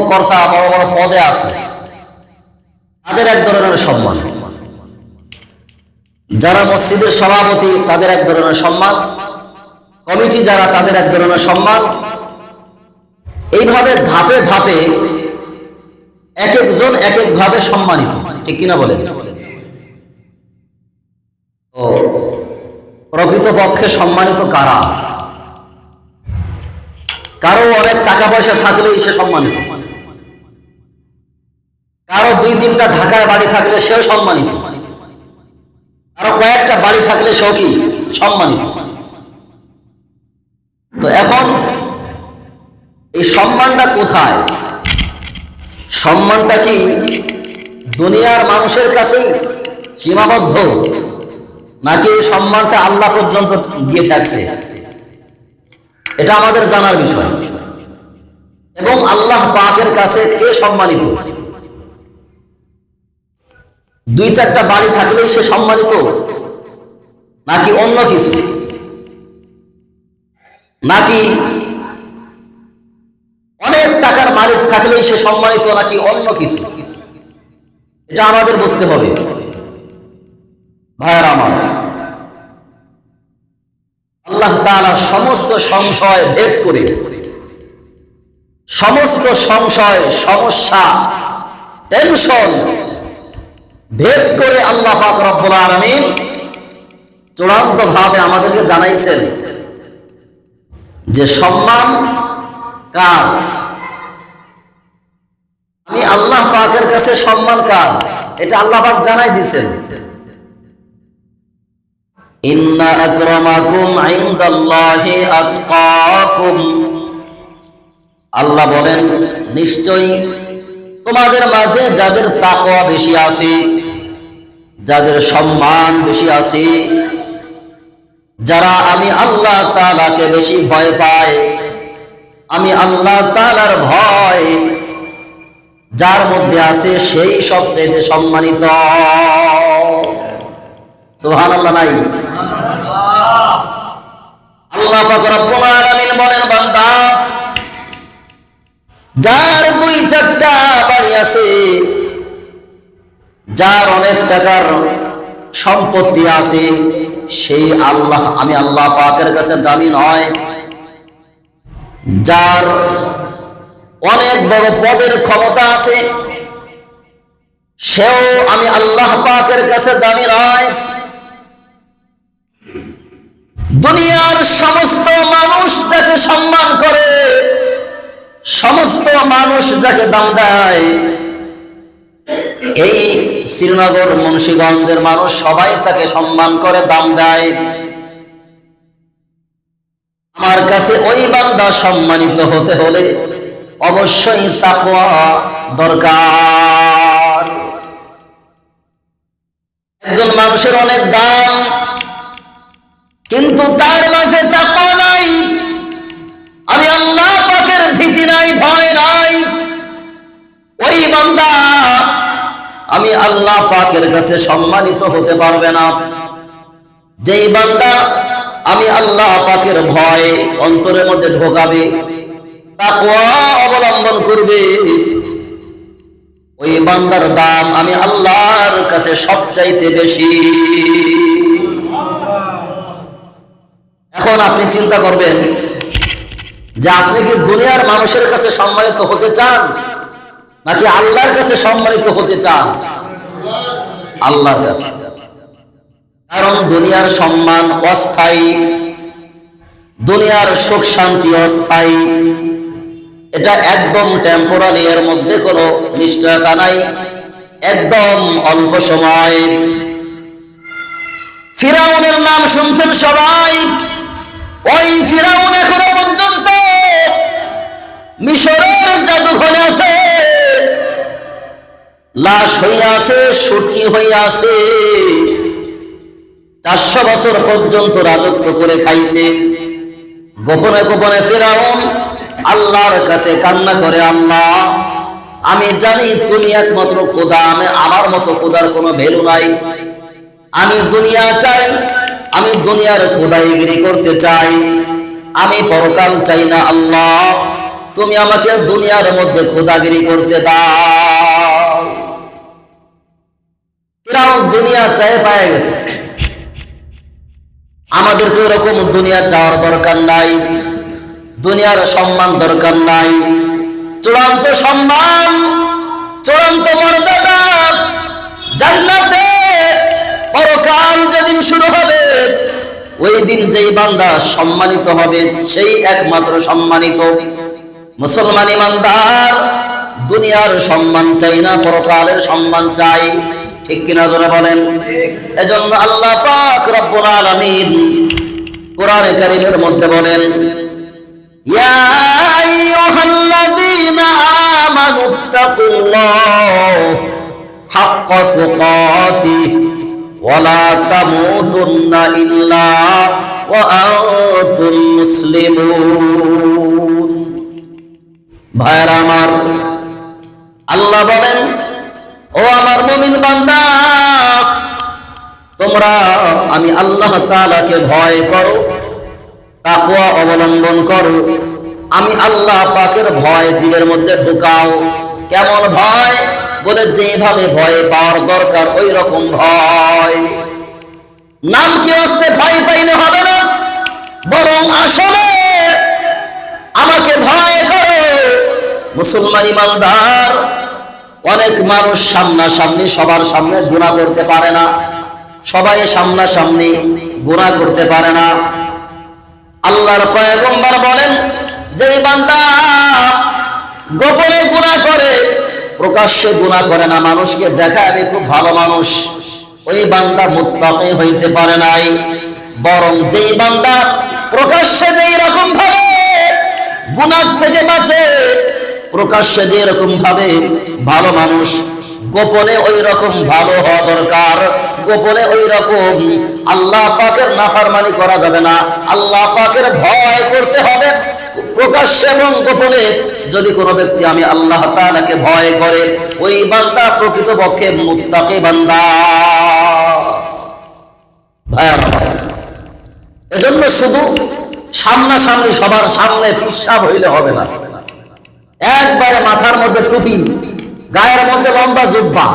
কর্তা বড় বড় পদে আছে, তাদের এক ধরনের সম্মান, যারা মসজিদের সভাপতি তাদের এক ধরনের সম্মান, কমিটি যারা তাদের এক ধরনের সম্মান। এইভাবে ধাপে ধাপে এক একজন এক এক ভাবে সম্মানিত, ঠিক কিনা বলেন? তো প্রকৃতপক্ষে সম্মানিত কারা? কারো অনেক টাকা পয়সা থাকলেই সে সম্মানিত, কারো 2-3টা ঢাকায় বাড়ি থাকলে সেও সম্মানিত, কারো কয়েকটা বাড়ি থাকলে সেও কি সম্মানিত। তো এখন এই সম্মানটা কোথায়? সম্মানটা কি দুনিয়ার মানুষের কাছেই সীমাবদ্ধ, নাকি এই সম্মানটা আল্লাহ পর্যন্ত গিয়ে ঠেকছে? এটা আমাদের জানার বিষয়। এবং আল্লাহ পাকের কাছে কে সম্মানিত? 2-4টা বাড়ি থাকলেই সে সম্মানিত, নাকি অন্য কিছু? নাকি অনেক টাকার মালিক থাকলেই সে সম্মানিত, নাকি অন্য কিছু? এটা আমাদের বুঝতে হবে ভাইয়ারা আমার। আল্লাহ তাআলা সমস্ত সংশয় ভেদ করে, সমস্ত সংশয়, সমস্যা, টেনশন ভেদ করে আল্লাহ পাক রব্বুল আলামিন চূড়ান্ত ভাবে আমাদেরকে জানাইছেন যে সম্মান কার। আমি আল্লাহ পাকের কাছে সম্মান কার, এটা আল্লাহ পাক জানাই দিয়েছেন। ইন্না আকরামাকুম ইনদাল্লাহি আতকাকুম, আল্লাহ বলেন নিশ্চয়ই তোমাদের মাঝে যাদের তাকওয়া বেশি আছে, যাদের সম্মান বেশি আছে, যারা আমি আল্লাহ তাআলাকে বেশি ভয় পায়, আমি আল্লাহ তাআলার ভয় যার মধ্যে আছে সেই সবচেয়ে সম্মানিত। সুবহানাল্লাহ নাই? আল্লাহ পাক রব্বুল আলামিন বলেন, বান্দা যার 2-4টা বাড়ি আছে, যার অনেক টাকার সম্পত্তি আছে, সেই আল্লাহ আমি আল্লাহ পাকের কাছে দামি নয়। যার অনেক বড় পদের ক্ষমতা আছে, সেও আমি আল্লাহ পাকের কাছে দামি নয়। দুনিয়ার সমস্ত মানুষ যাকে সম্মান করে, সমস্ত মানুষ যাকে দাম দেয়, এই শ্রীনগর মুন্সিগঞ্জের মানুষ সবাই তাকে সম্মান করে, দাম দেয়। আমার কাছে ওই বান্দা সম্মানিত হতে হলে অবশ্যই তাকওয়া দরকার। একজন মানুষের অনেক দাম, কিন্তু তার মাঝে তাকওয়া নাই, আমি আল্লাহ পাকের ভীতি নাই, ভয় নাই। ওই বান্দা আমি আল্লাহ পাকের কাছে সম্মানিত হতে পারবে না। যেই বান্দা আমি আল্লাহ পাকের ভয় অন্তরের মধ্যে ঢোকাবে, তাকওয়া অবলম্বন করবে, ওই বান্দার দাম আমি আল্লাহর কাছে সবচাইতে বেশি। এখন আপনি চিন্তা করবেন যে আপনি কি দুনিয়ার মানুষের কাছে সম্মানিত হতে চান, নাকি আল্লাহর কাছে সম্মানিত হতে চান? আল্লাহর কাছে। কারণ দুনিয়ার সম্মান অস্থায়ী, দুনিয়ার সুখ শান্তি অস্থায়ী, এটা একদম টেম্পোরারি, এর মধ্যে কোনো নিশ্চয়তা নাই, একদম অল্প সময়। ফিরাউনের নাম শুনছেন সবাই, ওই ফিরাউন এখনো পর্যন্ত মিশরের জাদুঘরে আছে, লাশ হইয়া আছে, সুটকি হইয়া আছে। 400 বছর পর্যন্ত রাজত্ব করে খাইছে। গোপনে গোপনে ফিরাউন আল্লাহর কাছে কান্না করে, আল্লাহ আমি জানি তুমি একমাত্র খোদা, আমার মতো খোদার কোনো ভ্যালু নাই। আমি দুনিয়া চাই, আমি দুনিয়ার খোদাইগিরি করতে চাই, আমি পরকাল চাই না। আল্লাহ তুমি আমাকে দুনিয়ার মধ্যে খোদাগিরি করতে দাও। ফিরআউন দুনিয়া চায় পেয়ে গেছে। আমাদের তো এরকম দুনিয়া চাওয়ার দরকার নাই, দুনিয়ার সম্মান দরকার নাই। চূড়ান্ত সম্মান, চূড়ান্ত মর্যাদা জান্নাতে পরকাল যেদিন শুরু হবে, ওই দিন যেই বান্দা সম্মানিত হবে সেই একমাত্র সম্মানিত। মুসলমান ইমানদার দুনিয়ার সম্মান চাই না, পরকালের সম্মান চাই। ঠিক কিনা জোরে বলেন? এজন্য আল্লাহ পাক রব্বুল আলামিন কোরআনে কারীমের মধ্যে বলেন, ইয়া আইয়ুহাল্লাযীনা আমানুত্তাকুল্লাহ হাক্কা তুকাতিহি ওয়া লা তামুতুন্না ইল্লা ওয়া আনতুম মুসলিমুন। ভাইরা আমার, আল্লাহ বলেন, ও আমার মুমিন বান্দা, তোমরা আমি আল্লাহ তাআলাকে ভয় করো, তাকওয়া অবলম্বন করো। আমি আল্লাহ পাকের ভয় দিলের মধ্যে ঢুকাও। কেমন ভয়? বলে যেভাবে ভয় পাওয়ার দরকার ওই রকম ভয়। নাম কি হস্তে ভয় পাইলে হবে না, বরং আসলে আমাকে ভয় করো। মুসলমান ইমানদার, অনেক মানুষ সামনাসামনি সবার সামনে গুনাহ করতে পারে না, সবাই সামনাসামনি গুনাহ করতে পারে না। আল্লাহর পয়গম্বর বলেন, যে বান্দা গোপনে গুনাহ করে, প্রকাশ্যে গুনাহ করে না, মানুষকে দেখায় আমি খুব ভালো মানুষ, ওই বান্দা মুত্তাকি হইতে পারে নাই। বরং যেই বান্দা প্রকাশ্যে যেই রকম ভাবে গুনাহ থেকে বাঁচে, প্রকাশ্যে যে রকম ভাবে ভালো মানুষ, গোপনে ওই রকম ভালো হওয়া দরকার। গোপনে ওই রকম আল্লাহ পাকের নাফরমানি করা যাবে না, আল্লাহ পাকের ভয় করতে হবে প্রকাশ্যে এবং গোপনে। যদি কোনো ব্যক্তি আমি আল্লাহ তাআলাকে ভয় করে, ওই বান্দা প্রকৃতপক্ষে মুত্তাকি বান্দা। ভাইরা, এজন্য শুধু সামনাসামনি সবার সামনে পিশাব হইলে হবে না। একবারে মাথার মধ্যে টুপি, গায়ের মধ্যে লম্বা জুব্বা,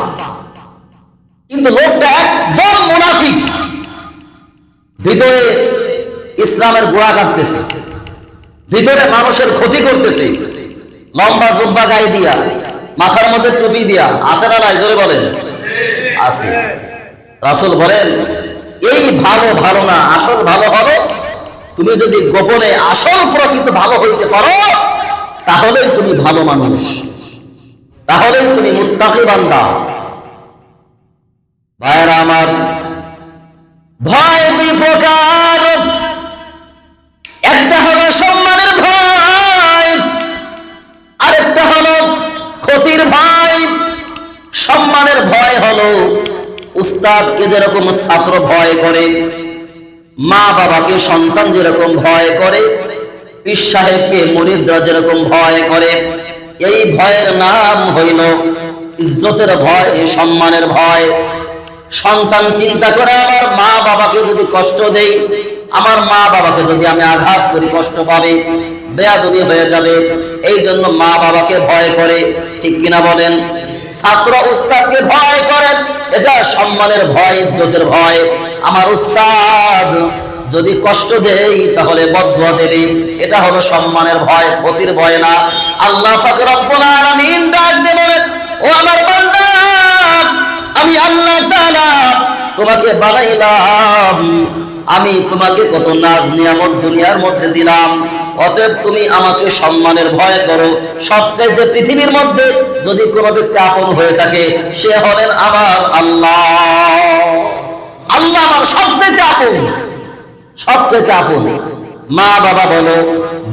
কিন্তু লোকটা একদম মুনাফিক, ভিতরে ইসলামের গোড়া কাটতেছে, ভিতরে মানুষের ক্ষতি করতেছে। লম্বা জুব্বা গায়ে দিয়া, মাথার মধ্যে টুপি দিয়া, আছে না নাই? জোরে বলেন। আছে। রাসূল বলেন, এই ভালো ভালো না, আসল ভালো হবে তুমি যদি গোপনে আসল প্রকৃত ভালো হইতে পারো, তাহলেই তুমি ভালো মানুষ, তাহলেই তুমি মুত্তাকি বান্দা। ভাইরা আমার, ভয় দুই প্রকার। একটা হলো সম্মানের ভয়, আরেকটা হলো ক্ষতির ভয়। সম্মানের ভয় হলো উস্তাদকে যেরকম ছাত্র ভয় করে, মা বাবাকে সন্তান যেরকম ভয় করে, পীর সাহেবকে মুরিদরা যেরকম ভয় করে। এই ভয়ের নাম হইল ইজ্জতের ভয়, সম্মানের ভয়। সন্তান চিন্তা করে, আমার মা বাবাকে যদি কষ্ট দেই, আমার মা বাবাকে যদি আমি আঘাত করি, কষ্ট পাবে, বেয়াদবি হয়ে যাবে, এই জন্য মা বাবাকে ভয় করে। ঠিক কিনা বলেন? ছাত্র উস্তাদকে ভয় করেন, এটা সম্মানের ভয়, ইজ্জতের ভয়। আমার উস্তাদ যদি কষ্ট দেই তাহলে বদদুয়া দেবে, এটা হলো সম্মানের ভয়, ক্ষতির ভয় না। আল্লাহ পাক রব্বুল আলামিন ডাক দিয়ে বলেন, ও আমার বান্দা, আমি আল্লাহ তাআলা তোমাকে বানাইলাম, আমি তোমাকে কত নাজ নিয়ামত দুনিয়ার মধ্যে দিলাম, অতএব তুমি আমাকে সম্মানের ভয় করো। সবচাইতে পৃথিবীর মধ্যে যদি কোনো ব্যক্তি আপন হয়ে থাকে, সে হলেন আমার আল্লাহ। আল্লাহ আমার সবচাইতে আপন, সবচাইতে আপন। মা বাবা বলো,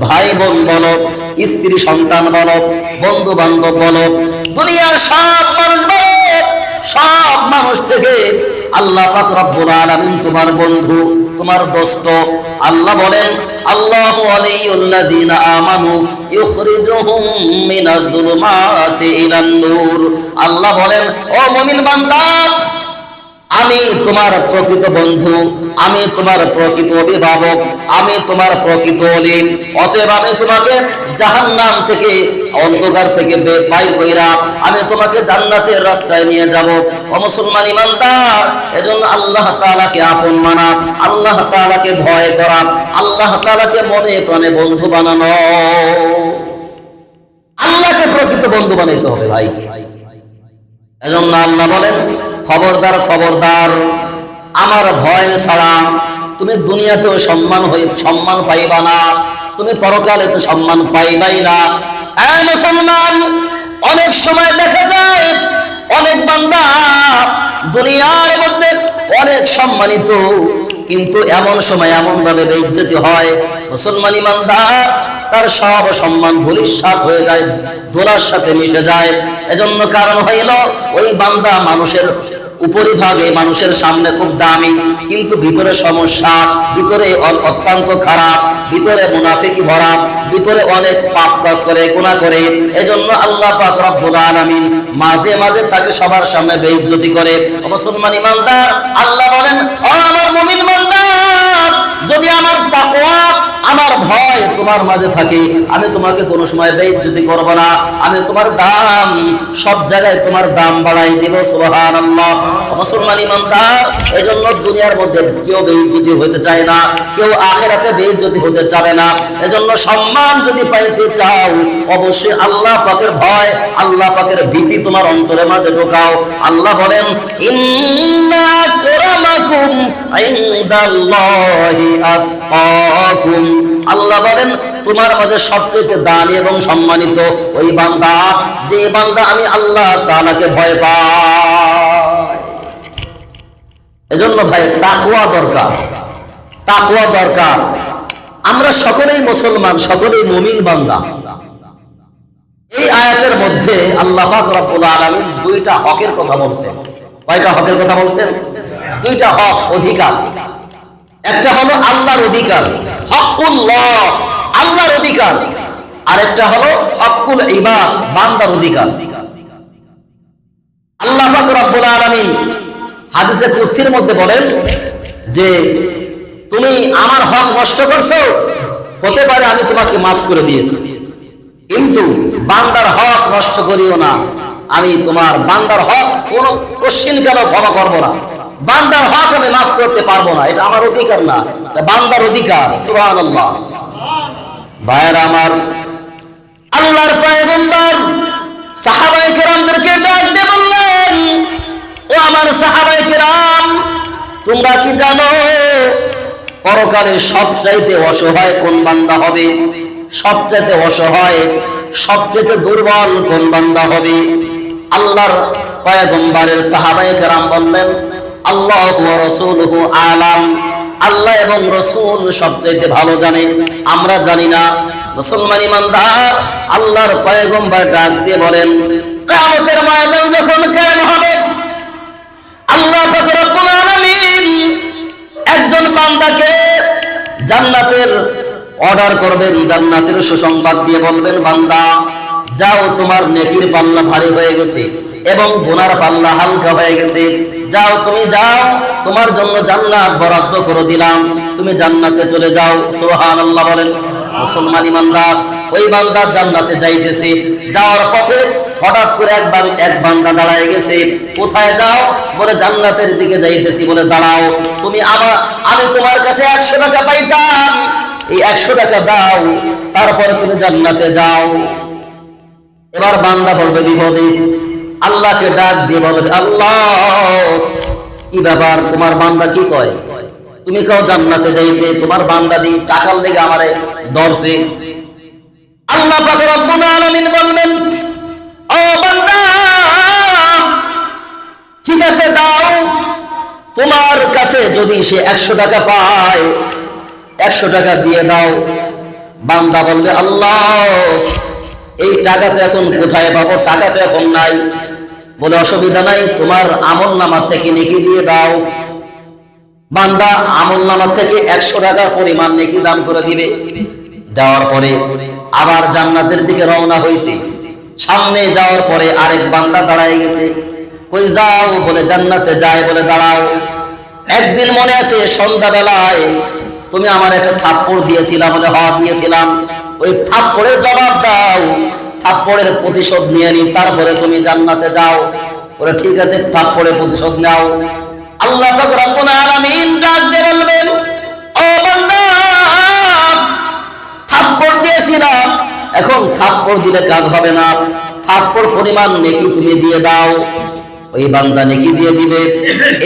ভাই বোন বলো, স্ত্রী সন্তান বলো, বন্ধু বান্ধব বলো, দুনিয়ার সব মানুষ বলো, সব মানুষ থেকে আল্লাহ পাক রব্বুল আলামিন তোমার বন্ধু, তোমার দোস্ত। আল্লাহ বলেন, আল্লাহু ওয়ালিয়ুল্লাযীনা আমানু ইউখরিজুহুম মিনাজ-যুলুমাতি ইলান-নূর। আল্লাহ বলেন, ও মুমিন বান্দা, আমি তোমার প্রকৃত বন্ধু, আমি তোমার প্রকৃত অভিভাবক, আমি তোমার প্রকৃত অলিম। অতএব আমি তোমাকে জাহান্নাম থেকে, অন্ধকার থেকে বাইর কইরা আমি তোমাকে জান্নাতের রাস্তায় নিয়ে যাব। ও মুসলমান ইমানদার, এজন্য আল্লাহ তাআলাকে আপন মানা, আল্লাহ তাআলাকে ভয় করা, আল্লাহ তাআলাকে মনে প্রাণে বন্ধু বানানো, আল্লাহকে প্রকৃত বন্ধু বানাইতে হবে ভাই। এজন্য আল্লাহ বলেন, খবরদার খবরদার, আমার ভয় ছাড়া তুমি দুনিয়াতেও সম্মান পাইবা না, তুমি পরকালে তো সম্মান পাইবাই না। মুসলমান, অনেক সময় দেখা যায় অনেক বান্দা দুনিয়ার মধ্যে অনেক সম্মানিত, কিন্তু এমন সময় এমন ভাবে বেইজ্জতি হয়, মুসলমান ইমানদার তার সব সম্মান ধূলিসাৎ হয়ে যায়, ধুলার সাথে মিশে যায়। এজন্য কারণ হইল ওই বান্দা মানুষের উপরিভাগে, মানুষের সামনে খুব দামি, কিন্তু ভিতরে সমস্যা, ভিতরে অত্যন্ত খারাপ, ভিতরে মুনাফিকি ভরা, ভিতরে অনেক পাপ কাজ করে, গুনাহ করে। এজন্য আল্লাহ পাক রব্বুল আলামিন মাঝে মাঝে তাকে সবার সামনে বেইজ্জতি করে। মুসলমান ইমানদার, আল্লাহ বলেন, ও আমার মুমিন বান্দা, যদি আমার তাকওয়া, আমার ভয় তোমার মাঝে থাকে, আমি তোমাকে কোনো সময় বেইজ্জতি করব না, আমি তোমার দাম, সব জায়গায় তোমার দাম বাড়াই দেব। সুবহানাল্লাহ। মুসলমান ইমানদার, এজন্য দুনিয়ার মধ্যে কেউ বেইজ্জতি হতে চায় না, কেউ আখিরাতে বেইজ্জতি হতে চায় না। এজন্য সম্মান যদি পাইতে চাও, অবশ্যই আল্লাহ পাকের ভয়, আল্লাহ পাকের ভীতি তোমার অন্তরের মাঝে ঢোকাও। আল্লাহ বলেন, ইন্না আকরামাকুম ইনদাল্লাহি আতকাকুম। আল্লাহ বলেন, তোমার মাঝে সবচেয়ে দামি এবং সম্মানিত ওই বান্দা, যে বান্দা আমি আল্লাহ তাআলাকে ভয় পাই। এজন্য ভাই তাকওয়া দরকার, তাকওয়া দরকার। আমরা সকলেই মুসলমান, সকলেই মুমিন বান্দা। এই আয়াতের মধ্যে আল্লাহ পাক রব্বুল আলামিন দুইটা হকের কথা বলছেন। কয়টা হকের কথা বলছেন? দুইটা হক, অধিকার। একটা হলো আল্লাহর অধিকার, হকুল্লাহ, আল্লাহর অধিকার, আর একটা হলো হকুল ইবাদ, বান্দার অধিকার। আল্লাহ পাক রব্বুল আলামিন হাদিসে কুদসির মধ্যে বলেন যে তুমি আমার হক নষ্ট করছো, হতে পারে আমি তোমাকে মাফ করে দিয়েছি, কিন্তু বান্দার হক নষ্ট করিও না, আমি তোমার বান্দার হক কোন কোশ্চিন কেন ক্ষমা করবো না, বান্দার হক আমি মাফ করতে পারবো না, এটা আমার অধিকার না, এটা বান্দার অধিকার। সুবহানাল্লাহ। ভাইরা আমার, আল্লাহর পয়গম্বর সাহাবায়ে কেরামদেরকে ডাক দিয়ে বললেন, ও আমার সাহাবায়ে কেরাম, তোমরা কি জানো পরকালে সবচাইতে অসহায় কোন বান্দা হবে? সবচাইতে অসহায়, সবচাইতে দুর্বল কোন বান্দা হবে? আল্লাহর পয়গম্বরের সাহাবায়ে কেরাম বললেন, আল্লাহু ওয়া রাসূলুহু আলাম, আল্লাহ এবং রাসূল সবচাইতে ভালো জানে, আমরা জানি না। মুসলমান ইমানদার, আল্লাহর পয়গম্বর ডাক দিয়ে বলেন, কিয়ামতের ময়দান যখন কায়েম হবে, আল্লাহ পাক রব্বুল আলামিন একজন বান্দাকে জান্নাতের অর্ডার করবেন, জান্নাতের সুসংবাদ দিয়ে বলবেন, বান্দা যাও, তোমার নেকির পাল্লা ভারী হয়ে গেছে এবং গুনার পাল্লা হালকা হয়ে গেছে, যাও, তুমি যাও, তোমার জন্য জান্নাত বরাদ্দ করে দিলাম, তুমি জান্নাতে চলে যাও। সুবহানাল্লাহ বলেন। মুসলমান ইমানদার, ওই বান্দা জান্নাতে যাইতেছে, যাওয়ার পথে হঠাৎ করে এক বান্দা দাঁড়ায় গেছে। কোথায় যাও? বলে জান্নাতের দিকে যাইতেছি। বলে দাঁড়াও, আমি তোমার কাছে 100 টাকা পাইতাম, এই 100 টাকা দাও, তারপরে তুমি জান্নাতে যাও। এবার বান্দা বলবে বিপদে, আল্লাহকে ডাক দিয়ে বলবে, আল্লাহ কি ব্যাপার, তোমার বান্দা কি কয়? তুমি কাও জান্নাতে যাইতে, তোমার বান্দা দি টাকার লেগে আমারে ধরছে। আল্লাহ পাক রব্বুল আলামিন বলবেন, ও বান্দা ঠিক আছে দাও, তোমার কাছে যদি সে 100 টাকা পায়, 100 টাকা দিয়ে দাও। বান্দা বলবে, আল্লাহ এই টাকা তো এখন কোথায় পাবো, টাকা তো এখন নাই। বলে অসুবিধা নাই, তোমার আমলনামা থেকে নেকি দিয়ে দাও। বান্দা আমলনামা থেকে 100 টাকা পরিমাণ নেকি দান করে দিবে। দেওয়ার পরে আবার জান্নাতের দিকে রওনা হয়েছে। সামনে যাওয়ার পরে আরেক বান্দা দাঁড়ায় গেছে। কই যাও? বলে জান্নাতে যায়। বলে দাঁড়াও, একদিন মনে আছে সন্ধ্যাবেলায় তুমি আমার একটা থাপ্পড় দিয়েছিলাম। বলে হ্যাঁ দিয়েছিলাম। ওই থাপ্পড়ের জবাব দাও, থাপ্পড়ের প্রতিশোধ নিয়ে নি, তারপরে তুমি জান্নাতে যাও। বলে ঠিক আছে, থাপ্পড়ের প্রতিশোধ নাও। আল্লাহ পাক রব্বুল আলামিন ডাক দিয়ে বলবেন, ও বান্দা, থাপ্পড় দিয়েছিলাম, এখন থাপ্পড় দিলে কাজ হবে না, থাপ্পড় পরিমাণ নেকি তুমি দিয়ে দাও। ওই বান্দা নেকি দিয়ে দিবে।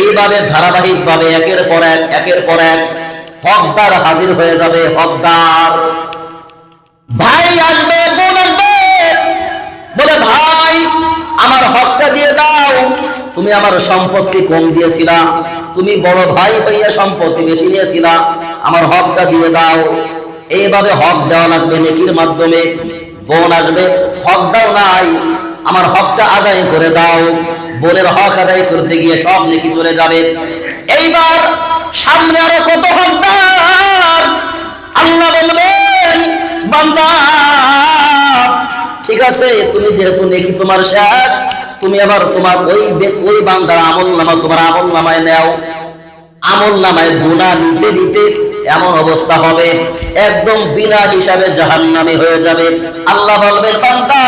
এইভাবে ধারাবাহিক ভাবে একের পর এক হকদার হাজির হয়ে যাবে। হকদার ভাই আসবে, বোন আসবে, বলে ভাই আমার হকটা দিয়ে দাও। তুমি আমার সম্পত্তি কম দিয়েছিলা, তুমি বড় ভাই হইয়া সম্পত্তি বেশি নিয়েছিলা, আমার হকটা দিয়ে দাও। এইভাবে হক দেওয়া লাগবে নেকির মাধ্যমে। বোন আসবে, হক দাও নাই, আমার হকটা আদায় করে দাও। বোনের হক আদায় করতে গিয়ে সব নেকি চলে যাবে। এইবার সামনে আরো কত হকদার। আল্লাহ বলবেন, বান্দা ঠিক আছে, তুমি যেহেতু নেকি তোমার শেষ, তুমি আবার তোমার ওই বান্দার আমল নামা তোমার আমল নামায় নেও। আমল নামায় গুনাহ নিতে নিতে এমন অবস্থা হবে একদম বিনা হিসাবে জাহান্নামী হয়ে যাবে। আল্লাহ বলবেন, বান্দা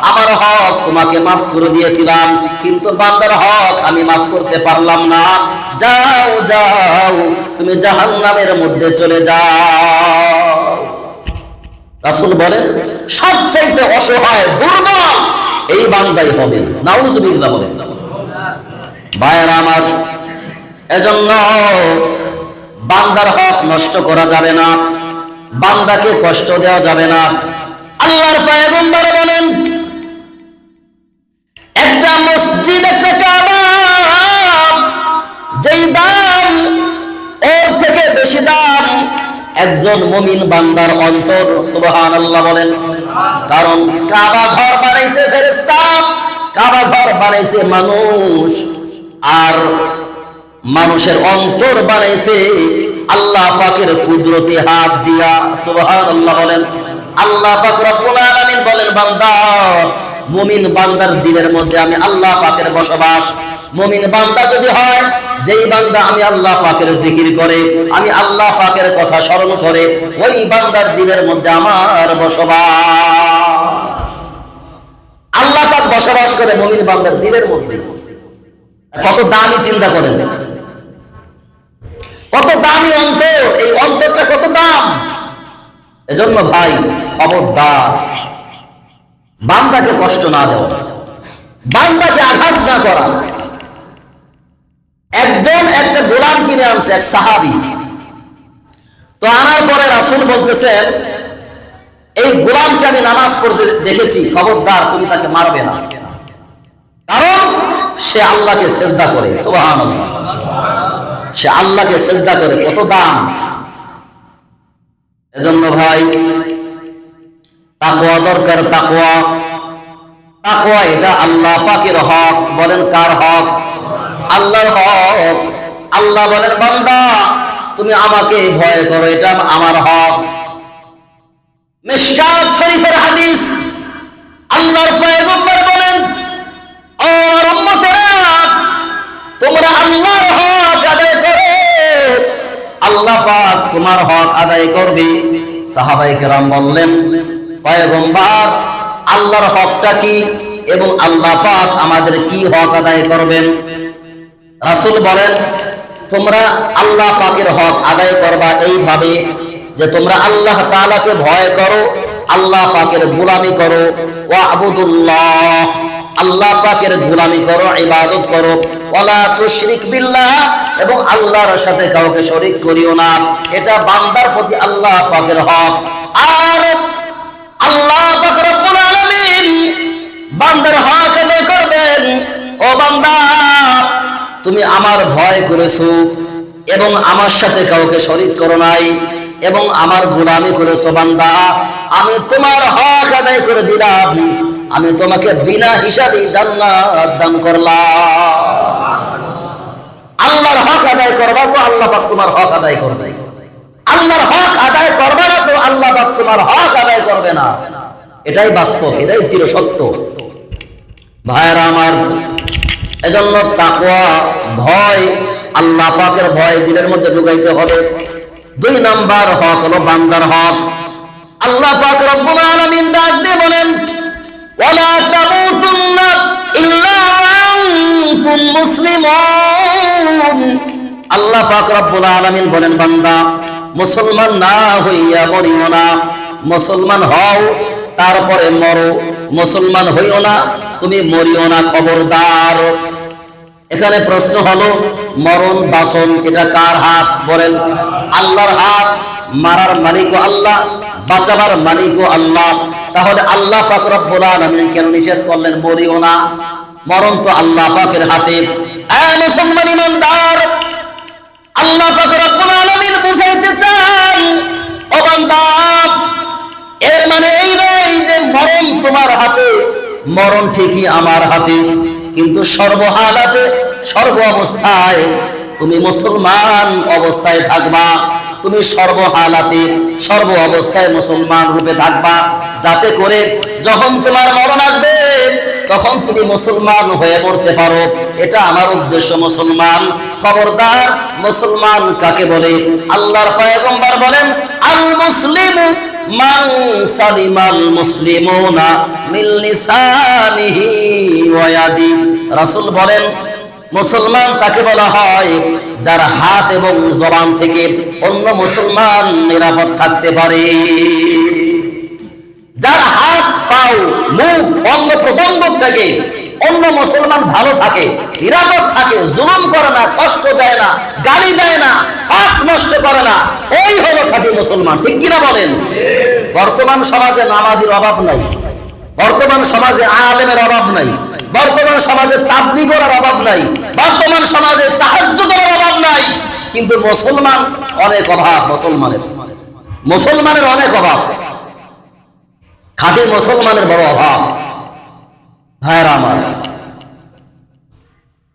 আমার হক তোমাকে মাফ করে দিয়েছিলাম, কিন্তু বান্দার হক আমি মাফ করতে পারলাম না। যাও যাও, তুমি জাহান্নামের মধ্যে চলে যাও। রাসূল বলেন, সবচাইতে অসহায় দুর্বল এই বান্দাই হবে। নাউজুবিল্লাহ বলেন। ভাইরা আমার, এজন্য বান্দার হক নষ্ট করা যাবে না, বান্দাকে কষ্ট দেওয়া যাবে না। আল্লাহর পয়গম্বর বলেন, একটা মসজিদ, একটা কাবা, যেই দাম ওর থেকে বেশি দাম একজন মুমিন বান্দার অন্তর। সুবহানাল্লাহ বলেন। কারণ কাবা ঘর বানাইছে ফেরেশতা, কাবা ঘর বানাইছে মানুষ, আর মানুষের অন্তর বানাইছে আল্লাহ পাকের কুদরতি হাত দিয়া। সুবহানাল্লাহ বলেন। আল্লাহ পাক রব্বুল আলামিন বলেন, বান্দা, মুমিন বান্দার দিলের মধ্যে আমি আল্লাহ পাকের বসবাস। মুমিন বান্দা যদি হয়, যেই বান্দা আমি আল্লাহ পাকের জিকির করে, আমি আল্লাহ পাকের কথা স্মরণ করে, ওই বান্দার দিলের মধ্যে আমার বসবাস। আল্লাহ পাক বসবাস করে মুমিন বান্দার দিলের মধ্যে। কত দামি, চিন্তা করেন, কত দামি অন্তর, এই অন্তরটা কত দাম। এজন্য ভাই খবরদার, বান্দাকে কষ্ট না দেওয়া, বান্দাকে আঘাত না করা। একজন একটা গোলাম কিনে আনছে, এক সাহাবী। তো আনার পরে রাসূল বলতেছেন, এই গোলামকে আমি নামাজ পড়তে দেখেছি, খবরদার তুমি তাকে মারবে না, কারণ সে আল্লাহকে সেজদা করে। সুবহানাল্লাহ, সে আল্লাহকে সেজদা করে। কত দাম। এজন্য ভাই তাকওয়া দরকার। তাকওয়া, তাকওয়া এটা আল্লাহ পাকের হক। বলেন, কার হক? আল্লাহর হক। আল্লাহ বলেন, বান্দা তুমি আমাকে ভয় করো, এটা আমার হক। মিশকাত শরীফের হাদিস, আল্লাহর পয়গম্বর বলেন, ও উম্মতেরা, তোমরা আল্লাহর হক আদায় করো, আল্লাহ পাক তোমার হক আদায় করবে। সাহাবায়ে কেরাম বললেন, পয়গম্বর আল্লাহর হকটা কি এবং আল্লাহ পাক আমাদের কি হক আদায় করবেন? রাসূল বলেন, তোমরা আল্লাহ পাকের হক আদায় করবা এইভাবে যে তোমরা আল্লাহ তাআলাকে ভয় করো, আল্লাহ পাকের গোলামি করো। ওয়া'বুদুল্লাহ, আল্লাহ পাকের গোলামি করো, ইবাদত করো। ওয়ালা তুশরিক বিল্লাহ, এবং আল্লাহর সাথে কাউকে শরীক করিও না। এটা বান্দার প্রতি আল্লাহ পাকের হক। আর আল্লাহ পাক রব্বুল আলামিন বান্দার হক আদায় করবেন। ও বান্দা, তুমি আমার ভয় করেছো এবং আমার সাথে কাউকে শরীক করো নাই এবং আমার গোলামি করেছো, বান্দা আমি তোমার হক আদায় করে দিলাম, আমি তোমাকে বিনা হিসাবে জান্নাত দান করলাম। আল্লাহর হক আদায় করবা তো আল্লাহ পাক তোমার হক আদায় করবে। আল্লাহর হক আদায় করবে না তো আল্লাহ পাক তোমার হক আদায় করবে না। এটাই বাস্তব, এটাই চির সত্য। ভাইরা আমার, এজন্য তাকওয়া, ভয়, আল্লাহ পাকের ভয় দিলের মধ্যে ঢুকাইতে হবে। 2 নাম্বার হক হলো বান্দার হক। আল্লাহ পাক রব্বুল আলামিন ডাক দিয়ে বলেন, ওয়ালা তামুতুন্না ইল্লা ওয়া আনতুম মুসলিমুন। আল্লাহ পাক রব্বুল আলামিন বলেন, বান্দা মুসলমান না হইয়া মরিও না। মুসলমান হও তারপরে মরো, মুসলমান হইও না তুমি মরিও না, খবরদার। এখানে প্রশ্ন হলো, মরণ বাসন এটা কার হাত? বলেন, আল্লাহর হাত। মারার মালিকও আল্লাহ, বাঁচাবার মালিকও আল্লাহ। তাহলে আল্লাহ পাক রব্বুল আলামিন কেন নিষেধ করলেন মরিও না? মরণ তো আল্লাহ পাকের হাতে। মুসলমান ইমানদার, আল্লাহ পাক রব্বুল আলামিন বুঝাইতে চান, ও বান্দা, এর মানে এই নয় যে মরণ তোমার হাতে। মরণ ঠিকই আমার হাতে, কিন্তু সর্বহালাতে, সর্ব অবস্থায় তুমি মুসলমান অবস্থায় থাকবা। তুমি সর্বহালাতে, সর্ব অবস্থায় মুসলমান রূপে থাকবা, যাতে করে যখন তোমার মরণ আসবে তখন তুমি মুসলমান হয়ে পড়তে পারো। এটা আমার উদ্দেশ্য। মুসলমান, খবরদার, মুসলমান কাকে বলে? আল্লাহর পয়গম্বর বলেন, আল মুসলিমু মান সালিমাল মুসলিমুনা মিন লিসানিহি ওয়া ইয়াদি। রাসূল বলেন, মুসলমান তাকে বলা হয় যার হাত এবং জবান থেকে অন্য মুসলমান নিরাপদ থাকতে পারে। যার হাত, পাও, মুখ, অঙ্গ প্রত্যঙ্গ থেকে অন্য মুসলমান ভালো থাকে, নিরাপদ থাকে, জুলুম করে না, কষ্ট দেয় না, গালি দেয় না, হক নষ্ট করে না, ওই হলো খাঁটি মুসলমান। ঠিক কিনা বলেন? বর্তমান সমাজে নামাজির অভাব নাই, বর্তমান সমাজে আলেমের অভাব নাই, বর্তমান সমাজে তাবলীগ করার অভাব নাই, বর্তমান সমাজে তাহাজ্জুদ করার অভাব নাই, কিন্তু মুসলমান অনেক অভাব। মুসলমানের অনেক অভাব, খাঁটি মুসলমানের বড় অভাব। ভাইরা আমার,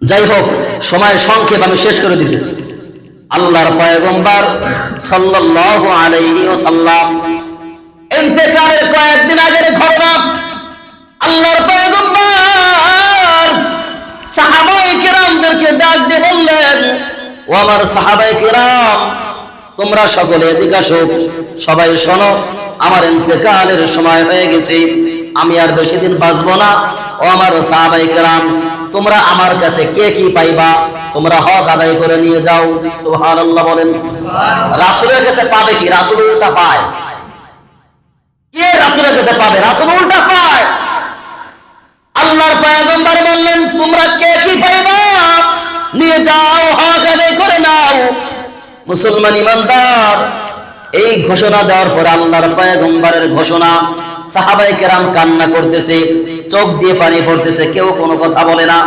যাই হোক, সময় সংক্ষেপ, আমি শেষ করে দিতেছি। আল্লাহর পয়গম্বর সাল্লাল্লাহু আলাইহি ওয়াসাল্লাম ইন্তেকালের কয়েকদিন আগের ঘটনা। আল্লাহর পয়গম্বর সাহাবায়ে কেরামদেরকে ডাক দিয়ে বললেন, ও আমার সাহাবায়ে কেরাম, তোমরা সকলে এদিকে আসো, সবাই শোনো, আমার ইন্তেকালের সময় হয়ে গেছে, আমি আর বেশি দিন বাঁচবো না। ও আমার সাহাবায়ে কেরাম, তোমরা আমার কাছে কে কি পাইবা তোমরা হক আদায় করে নিয়ে যাও। সুবহানাল্লাহ বলেন। রাসূলের কাছে পাবে কি? রাসূল উল্টা পায়। কে রাসূলের কাছে পাবে? রাসূল উল্টা পায়। আল্লাহর পয়গম্বর বললেন, তোমরা কে কি পাইবা নিয়ে যাও, হক আদায় করে নাও। মুসলমান ইমানদার, এই ঘোষণা দেওয়ার পর আল্লাহর পয়গম্বরের ঘোষণা, সাহাবায়ে কেরাম কান্না করতেছে, চোখ দিয়ে পানি পড়তেছে, কেউ কোনো কথা বলে না।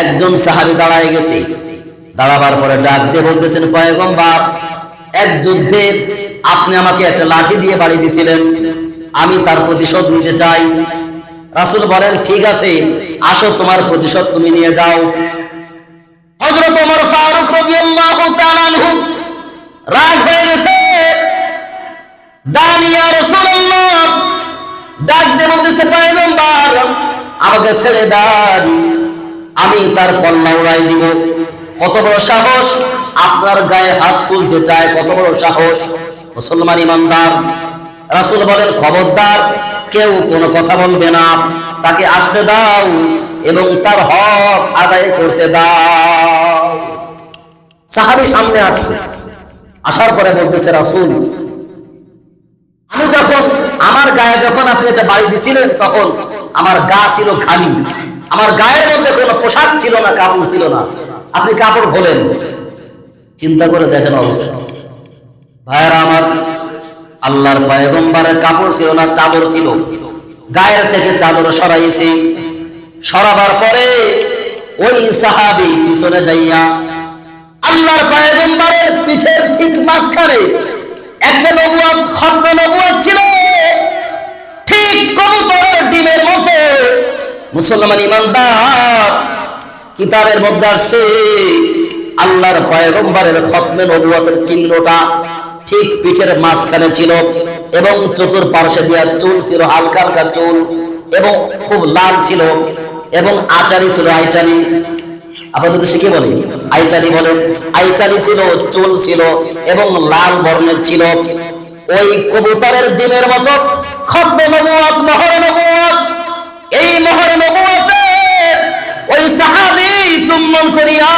একজন সাহাবী দাঁড়ায় গেছে, দাঁড়াবার পরে ডাক দিয়ে বলতেছেন, পয়গম্বর, এক যুদ্ধে আপনি আমাকে একটা লাঠি দিয়ে বাড়ি দিয়েছিলেন, আমি তার প্রতিশোধ নিতে চাই। রাসূল বলেন, ঠিক আছে, আসো, তোমার প্রতিশোধ তুমি নিয়ে যাও। হযরত ওমর ফারুক রাদিয়াল্লাহু তাআলা আনহু রাগ হয়ে গেছে, দাঁড়িয়ে রাসূলুল্লাহ ডাক দিয়ে বলতেছে, পয়গম্বর, আমাকে ছেড়ে দেন, আমি তার কল্লা উড়াই দিব। কত বড় সাহস! আপনার গায়ে হাত তুলতে চায়, কত বড় সাহস! মুসলমান ইমানদার, রাসূল বলেন, খবরদার, কেউ কোনো কথা বলবে না, তাকে আসতে দাও এবং তার হক আদায় করতে দাও। সাহাবী সামনে আসছে, আসার পরে বলতেছে, রাসূল, আমি যখন আমার গায়ে যখন আপনি এটা বাড়ি দিছিলেন, তখন আমার গা ছিল খালি, আমার গায়ের মধ্যে কোনো পোশাক ছিল না, কাপড় ছিল না, আপনি কাপড় খোলেন। চিন্তা করে দেখেন অবস্থা। ভাইরা আমার, আল্লাহর পয়গম্বরের কাপড় ছিল না, চাদর ছিল। গায়ের থেকে চাদর সরাইছে, সরাবার পরে ওই সাহাবী পিছনে যাইয়া আল্লাহর পয়গম্বরের পিঠের ঠিক মাঝখানে একটা নবুয়ত, খন্ড নবুয়ত ছিল, ঠিক কবুতরের ডিমের মতো। মুসলমান ইমানদার, কিতাবের মধ্যে আসছে, আল্লাহর পয়গম্বরের খতমে নবুয়তের চিহ্নটা ঠিক পিঠের মাঝখানে ছিল এবং চতুর্পার্শ্বে দিয়া চুল ছিল, হালকা হালকা চুল, এবং খুব লাল ছিল। এবং আচারি ছিল, আইচারি, আপনাদের দেশে কি বলে? আইচারি বলে। আইচারি ছিল, চুল ছিল এবং লাল বর্ণের ছিল। ওই কবুতরের ডিমের মতো খতমে নবুয়ত, মোহরে নবুয়ত, এই মোহরে নবুয়তে ওই সাহাবী চুম্বন করিয়া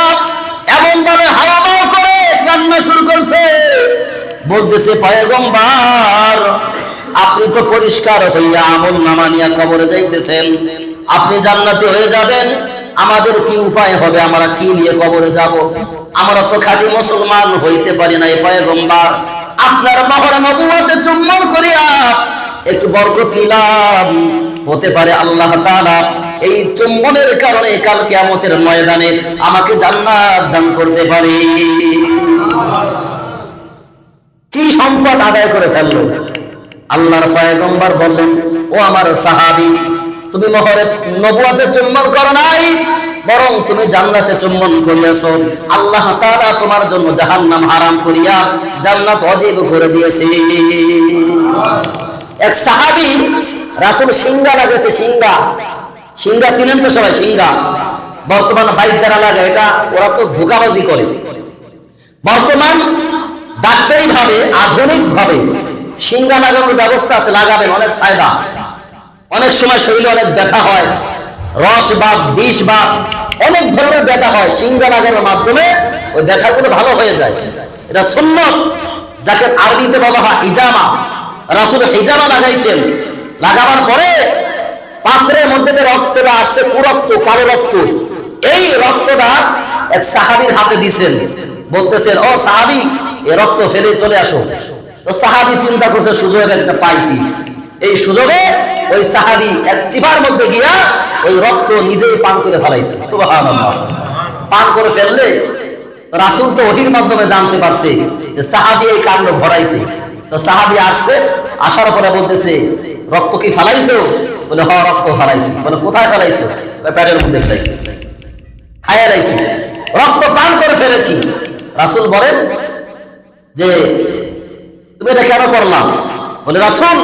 এমন ভাবে হাওয়া করে কান্না শুরু করছে, বলতেছে পয়গম্বর আপনি তো পরিষ্কার হইয়া আমল নামা নিয়া কবরে যাইতেছেন, আপনি জান্নাতি হয়ে যাবেন, আমাদের কি উপায় হবে? আমরা কি নিয়ে কবরে যাব? আমরা তো খাঁটি মুসলমান হইতে পারি না। পয়গম্বর আপনার মোহরে নবুয়তে চুম্বন করিয়া একটু বরকত নিলাম, হতে পারে আল্লাহ তাআলা এই চুম্বনের কারণে কাল কিয়ামতের ময়দানে আমাকে জান্নাত দান করতে পারে। কি সম্পদ আদায় করে ফেললো। আল্লাহর পয়গম্বর বললেন, ও আমার সাহাবী, তুমি মোহরে নবুয়তে চুম্বন করো নাই, বরং তুমি জান্নাতে চুম্বন করিয়াছো। আল্লাহ তাআলা তোমার জন্য জাহান্নাম হারাম করিয়া জান্নাত ওয়াজিব করে দিয়েছে। এক সাহাবী রাসূল সিংহা লাগাইছে, সিংহা, সিংহা ছিলেন তো সবাই, সিংহা বর্তমান বাইক দ্বারা লাগে, এটা ওরা তো ধোঁকাবাজি করে। বর্তমান ডাক্তারি ভাবে, আধুনিক ভাবে সিংহা লাগানোর ব্যবস্থা আছে, লাগাবেন, অনেক ফায়দা। অনেক সময় শরীরে অনেক ব্যথা হয়, রস বাপ, বিষ বাপ, অনেক ধরনের ব্যথা হয়, সিংহা লাগানোর মাধ্যমে ওই ব্যথাগুলো ভালো হয়ে যায়। এটা সুন্নত, যাকে আরবিতে বলা হয় হিজামা। রাসূল হিজামা লাগাইছেন, লাগাবার পরে পাত্রের মধ্যে যে রক্তটা আসছে, কুরক্ত, কালো রক্ত, এই রক্তটা এক সাহাবীর হাতে দিয়েছেন, বলতেছেন, ও সাহাবী এই রক্ত ফেলে চলে আসো। তো সাহাবী চিন্তা করছে সুযোগ একটা পাইছি, এই সুযোগে ওই সাহাবী এক চিপার মধ্যে গিয়া ওই রক্ত নিজেই পান করে ফেলাইছে। সুবহানাল্লাহ। পান করে ফেললে রাসূল তো ওহীর মাধ্যমে জানতে পারছে যে সাহাবী এই কাণ্ড ঘটাইছে। তো সাহাবী আসছে, আসার পরে বলতেছে, রক্ত কি ফেলাইছো? বলে হ্যাঁ রক্ত ফেলাইছি। বলে কোথায় ফেলাইছো? পেটের মধ্যে ফেলাইছি, খাইয়া লাইছি, রক্ত পান করে ফেলেছি। রাসূল বলেন যে তুমি এটা কেন করলাম? বলে রাসূল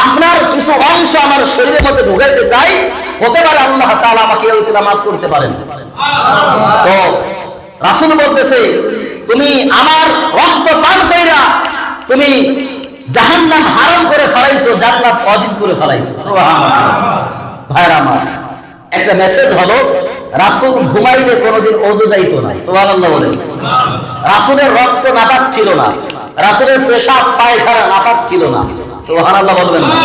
আপনার কিছু অংশ আমার শরীরের মধ্যে ঢুকাইতে চাই, হতে পারে আল্লাহ তাআলা আমাকে এই উসিলা মাফ করতে পারেন। তো রাসূল বলতেছে, তুমি আমার রক্ত পান কইরা তুমি জাহান্নাম হারাম করে ফেলাইছো, জান্নাত ওয়াজিব করে ফেলাইছো। সুবহানাল্লাহ। ভাইরা আমার, একটা মেসেজ হলো, রাসূল ঘুমাইলে কোনোদিন ওযু যাইতো না। সুবহানাল্লাহ বলেন। রাসূলের রক্ত নাপাক ছিল না, রাসূলের পেশাব পায়খানা নাপাক ছিল না। সুবহানাল্লাহ বলবেন না?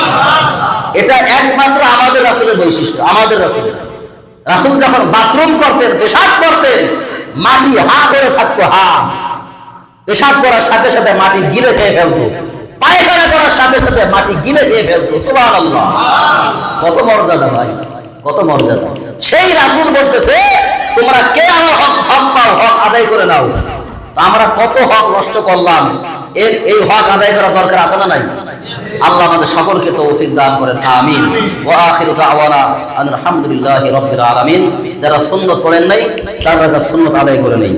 এটা একমাত্র আমাদের রাসূলের বৈশিষ্ট্য। আমাদের রাসূল, রাসূল যখন বাথরুম করতেন, পেশাব করতেন, মাটি হা করে থাকতো, হা। পেশাব করার সাথে সাথে মাটি গিলে খেয়ে ফেলতো, পায়খানা করার সাথে সাথে মাটি গিলে খেয়ে ফেলতো। সুবহানাল্লাহ। কত মর্যাদা ভাই, কত মর্যাদা। সেই রাসূল বলতেছে, তোমরা কে আমার হক পাও, হক আদায় করে নাও। তা আমরা কত হক নষ্ট করলাম, এই হক আদায় করা দরকার আছে না নাই? আল্লাহ আমাদের সকলকে তৌফিক দান করেন, আমিন। ওয়া আখিরু দাওয়ানা আলহামদুলিল্লাহি রাব্বিল আলামিন। যারা সুন্নাত পড়েন নাই, 4 রাকাত সুন্নাত আদায় করে নেই।